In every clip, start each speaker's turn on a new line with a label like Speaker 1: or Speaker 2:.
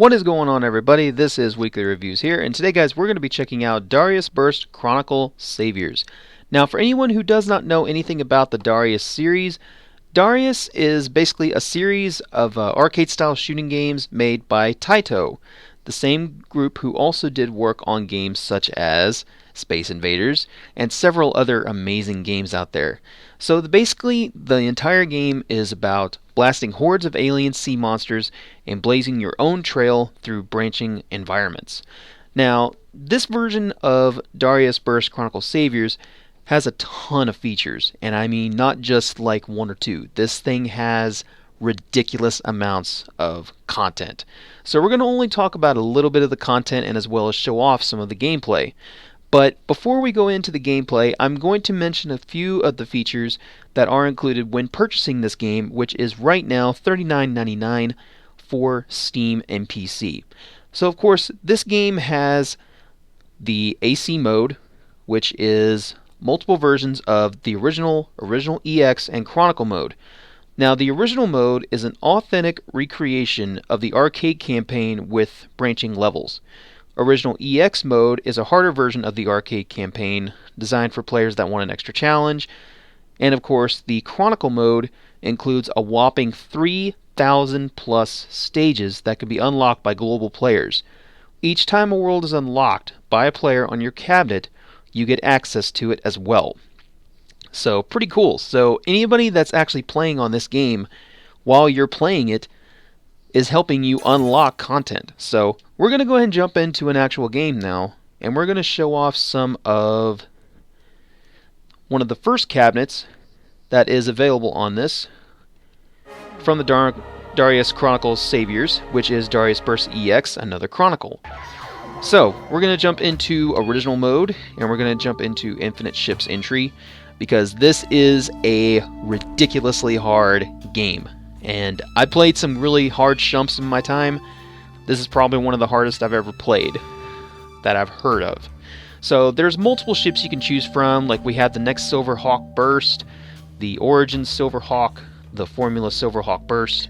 Speaker 1: What is going on, everybody? This is Weekly Reviews here, and today, guys, we're going to be checking out Dariusburst Chronicle Saviours. Now, for anyone who does not know anything about the Darius series, Darius is basically a series of arcade-style shooting games made by Taito, the same group who also did work on games such as Space Invaders and several other amazing games out there. So basically, the entire game is about blasting hordes of alien sea monsters and blazing your own trail through branching environments. Now, this version of Dariusburst Chronicle Saviours has a ton of features, and I mean not just like one or two. This thing has ridiculous amounts of content. So we're going to only talk about a little bit of the content and as well as show off some of the gameplay. But before we go into the gameplay, I'm going to mention a few of the features that are included when purchasing this game, which is right now $39.99 for Steam and PC. So of course, this game has the AC mode, which is multiple versions of the original EX, and Chronicle mode. Now, the original mode is an authentic recreation of the arcade campaign with branching levels. Original EX mode is a harder version of the arcade campaign, designed for players that want an extra challenge. And of course, the Chronicle mode includes a whopping 3,000 plus stages that can be unlocked by global players. Each time a world is unlocked by a player on your cabinet, you get access to it as well. So, pretty cool. So, anybody that's actually playing on this game while you're playing it is helping you unlock content. So we're going to go ahead and jump into an actual game now, and we're going to show off some of one of the first cabinets that is available on this from the Darius Chronicle Saviours, which is Dariusburst EX, another Chronicle. So we're going to jump into original mode, and we're going to jump into infinite ships entry, because this is a ridiculously hard game. And I played some really hard shumps in my time. This is probably one of the hardest I've ever played that I've heard of. So there's multiple ships you can choose from, like we have the next Silverhawk Burst, the Origin Silverhawk, the Formula Silverhawk Burst,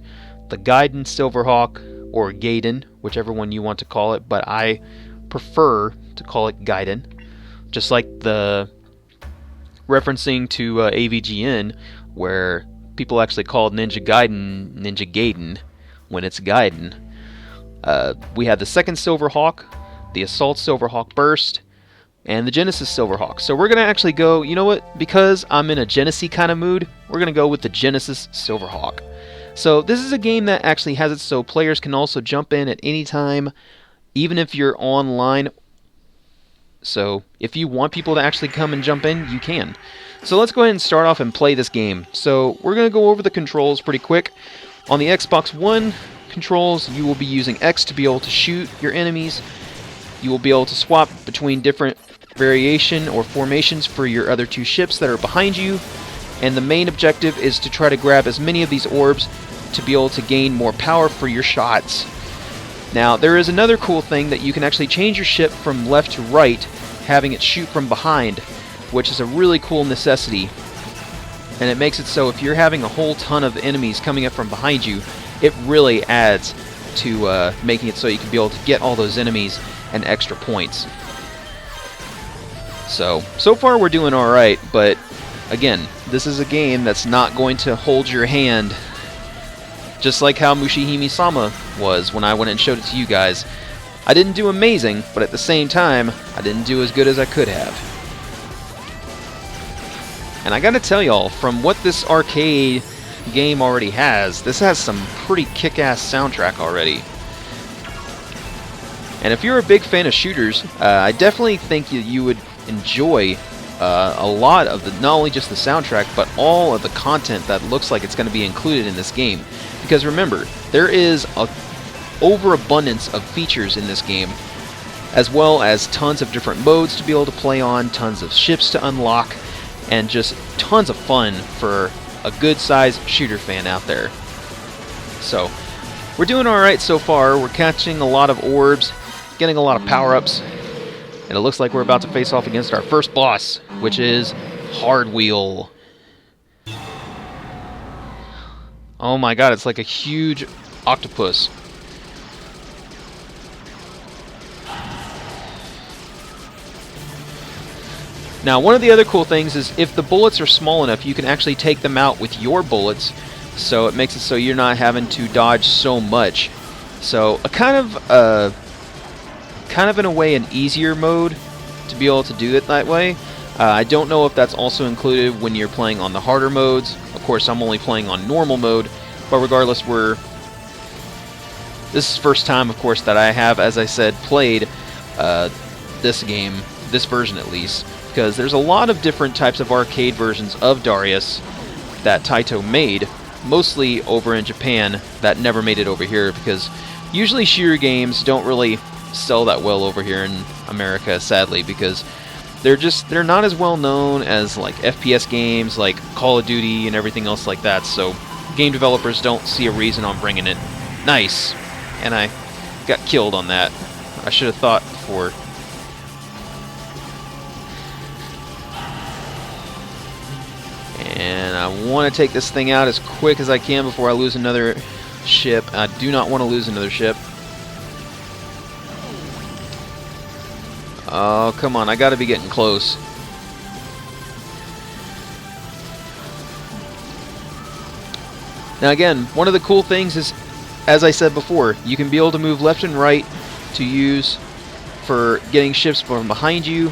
Speaker 1: the Gaiden Silverhawk, or Gaiden, whichever one you want to call it, but I prefer to call it Gaiden, just like the referencing to AVGN, where people actually called Ninja Gaiden when it's Gaiden. We have the second Silverhawk, the Assault Silverhawk Burst, and the Genesis Silverhawk. So we're going to actually go, you know what, because I'm in a Genesee kind of mood, we're going to go with the Genesis Silverhawk. So this is a game that actually has it so players can also jump in at any time, even if you're online. So if you want people to actually come and jump in, you can. So let's go ahead and start off and play this game. So we're going to go over the controls pretty quick. On the Xbox One controls, you will be using X to be able to shoot your enemies. You will be able to swap between different variation or formations for your other two ships that are behind you. And the main objective is to try to grab as many of these orbs to be able to gain more power for your shots. Now, there is another cool thing that you can actually change your ship from left to right, having it shoot from behind, which is a really cool necessity. And it makes it so if you're having a whole ton of enemies coming up from behind you, it really adds to making it so you can be able to get all those enemies and extra points. So far we're doing alright, but again, this is a game that's not going to hold your hand, just like how Mushihime-sama was when I went and showed it to you guys. I didn't do amazing, but at the same time, I didn't do as good as I could have. And I gotta tell y'all, from what this arcade game already has, this has some pretty kick-ass soundtrack already. And if you're a big fan of shooters, I definitely think you would enjoy a lot of the, not only just the soundtrack, but all of the content that looks like it's going to be included in this game. Because remember, there is an overabundance of features in this game, as well as tons of different modes to be able to play on, tons of ships to unlock, and just tons of fun for a good-sized shooter fan out there. So, we're doing alright so far. We're catching a lot of orbs, getting a lot of power-ups, and it looks like we're about to face off against our first boss, which is Hardwheel. Oh my god, it's like a huge octopus. Now, one of the other cool things is if the bullets are small enough, you can actually take them out with your bullets, so it makes it so you're not having to dodge so much. So a kind of in a way an easier mode to be able to do it that way. I don't know if that's also included when you're playing on the harder modes. Of course, I'm only playing on normal mode, but regardless, this is the first time, of course, that I have, as I said, played this game, this version at least, because there's a lot of different types of arcade versions of Darius that Taito made, mostly over in Japan, that never made it over here, because usually shooter games don't really sell that well over here in America, sadly, because they're not as well known as like FPS games like Call of Duty and everything else like that, so game developers don't see a reason on bringing it. Nice! And I got killed on that. I should have thought before. And I want to take this thing out as quick as I can before I lose another ship. I do not want to lose another ship. Oh, come on, I gotta be getting close. Now again, one of the cool things is, as I said before, you can be able to move left and right to use for getting ships from behind you.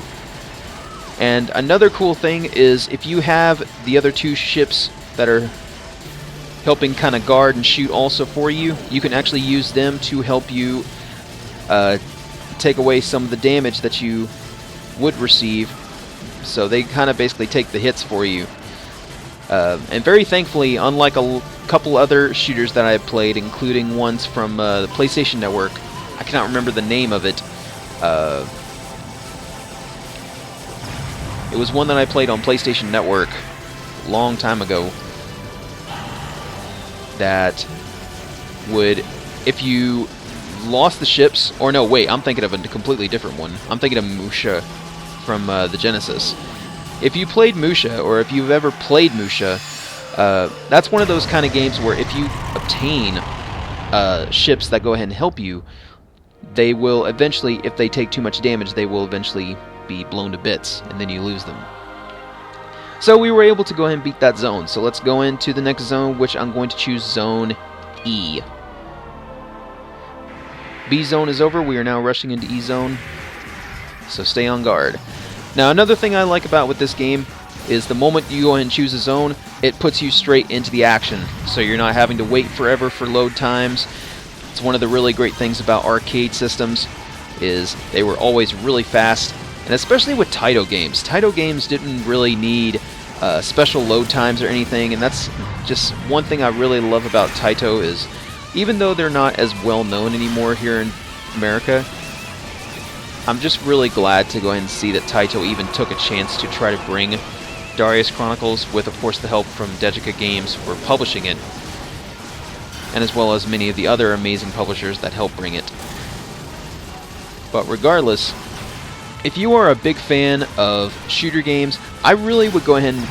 Speaker 1: And another cool thing is if you have the other two ships that are helping kind of guard and shoot also for you, you can actually use them to help you take away some of the damage that you would receive. So they kind of basically take the hits for you. And very thankfully, unlike a couple other shooters that I've played, including ones from the PlayStation Network, I cannot remember the name of it. It was one that I played on PlayStation Network a long time ago that would, if you lost the ships, or no, wait, I'm thinking of a completely different one. I'm thinking of Musha from the Genesis. If you played Musha, or if you've ever played Musha, that's one of those kind of games where if you obtain ships that go ahead and help you, they will eventually, if they take too much damage, they will eventually be blown to bits, and then you lose them. So we were able to go ahead and beat that zone. So let's go into the next zone, which I'm going to choose Zone E. B zone is over. We are now rushing into E zone, so stay on guard. Now, another thing I like about with this game is the moment you go ahead and choose a zone, it puts you straight into the action, so you're not having to wait forever for load times. It's one of the really great things about arcade systems, is they were always really fast, and especially with Taito games. Taito games didn't really need special load times or anything, and that's just one thing I really love about Taito is, even though they're not as well known anymore here in America, I'm just really glad to go ahead and see that Taito even took a chance to try to bring Darius Chronicles, with of course the help from Degica Games for publishing it, and as well as many of the other amazing publishers that help bring it. But regardless, if you are a big fan of shooter games, I really would go ahead and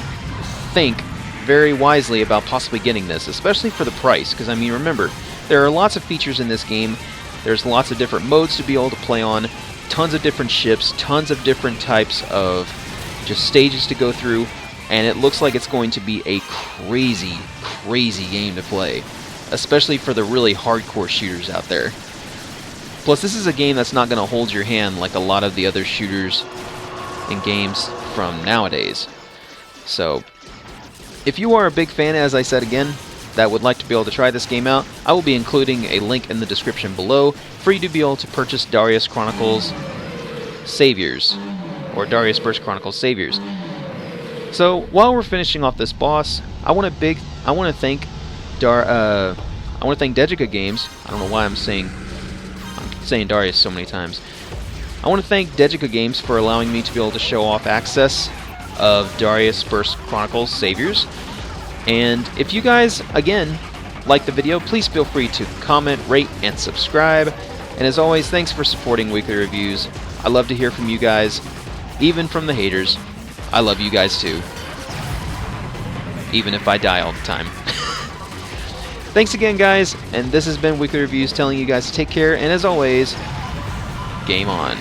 Speaker 1: think very wisely about possibly getting this, especially for the price, because I mean, remember, there are lots of features in this game. There's lots of different modes to be able to play on, tons of different ships, tons of different types of just stages to go through, and it looks like it's going to be a crazy, crazy game to play, especially for the really hardcore shooters out there. Plus, this is a game that's not going to hold your hand like a lot of the other shooters and games from nowadays. So, if you are a big fan, as I said again, that would like to be able to try this game out, I will be including a link in the description below for you to be able to purchase Darius Chronicles Saviours, or Dariusburst Chronicle Saviours. So while we're finishing off this boss, I want to thank Degica Games. I don't know why I'm saying Darius so many times. I want to thank Degica Games for allowing me to be able to show off access of Dariusburst Chronicles Saviours. And if you guys, again, like the video, please feel free to comment, rate, and subscribe. And as always, thanks for supporting Weekly Reviews. I love to hear from you guys, even from the haters. I love you guys too, even if I die all the time. Thanks again, guys, and this has been Weekly Reviews telling you guys to take care, and as always, game on.